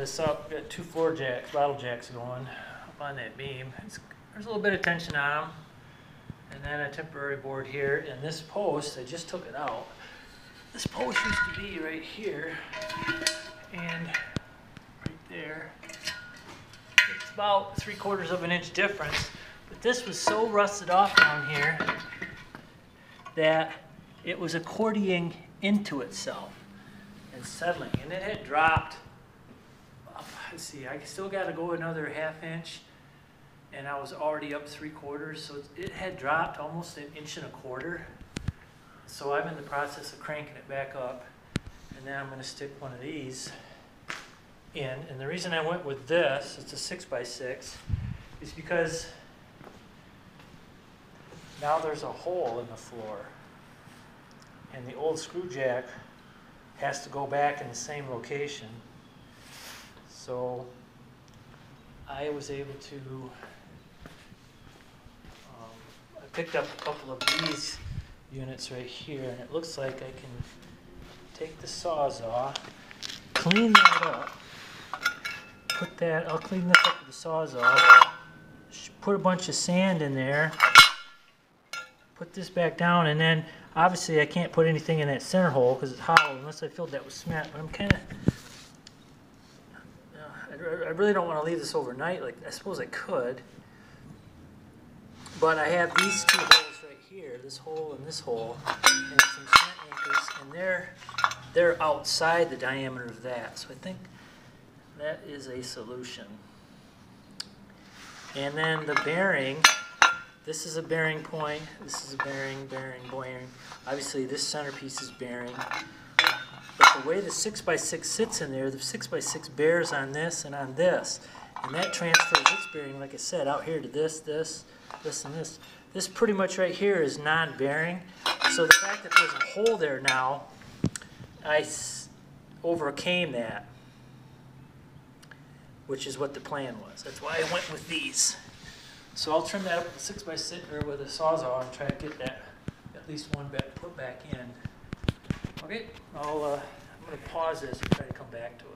this up. Got two floor jacks, bottle jacks going up on that beam. There's a little bit of tension on them. And then a temporary board here. And this post, I just took it out. This post used to be right here and right there. It's about 3/4 of an inch difference. But this was so rusted off down here that it was accordioning into itself and settling. And it had dropped, let's see, I still got to go another 1/2 inch. And I was already up 3/4, so it had dropped almost 1.25 inches. So I'm in the process of cranking it back up, and then I'm going to stick one of these in. And the reason I went with this, it's a 6x6, is because now there's a hole in the floor, and the old screw jack has to go back in the same location. So I was able to picked up a couple of these units right here, and it looks like I can take the Sawzall, clean that up, I'll clean this up with the Sawzall, put a bunch of sand in there, put this back down, and then obviously I can't put anything in that center hole because it's hollow unless I filled that with cement, but I'm kind of, I really don't want to leave this overnight. Like, I suppose I could. But I have these two holes right here, this hole and this hole, and some cement anchors, and they're outside the diameter of that. So I think that is a solution. And then the bearing, this is a bearing point, this is a bearing. Obviously this centerpiece is bearing. But the way the 6x6 sits in there, the 6x6 bears on this and on this. And that transfers its bearing, like I said, out here to this, and this. This pretty much right here is non-bearing. So the fact that there's a hole there now, I overcame that, which is what the plan was. That's why I went with these. So I'll trim that up with a 6x6 or with a Sawzall and try to get that at least one put back in. Okay, I'm going to pause this and try to come back to it.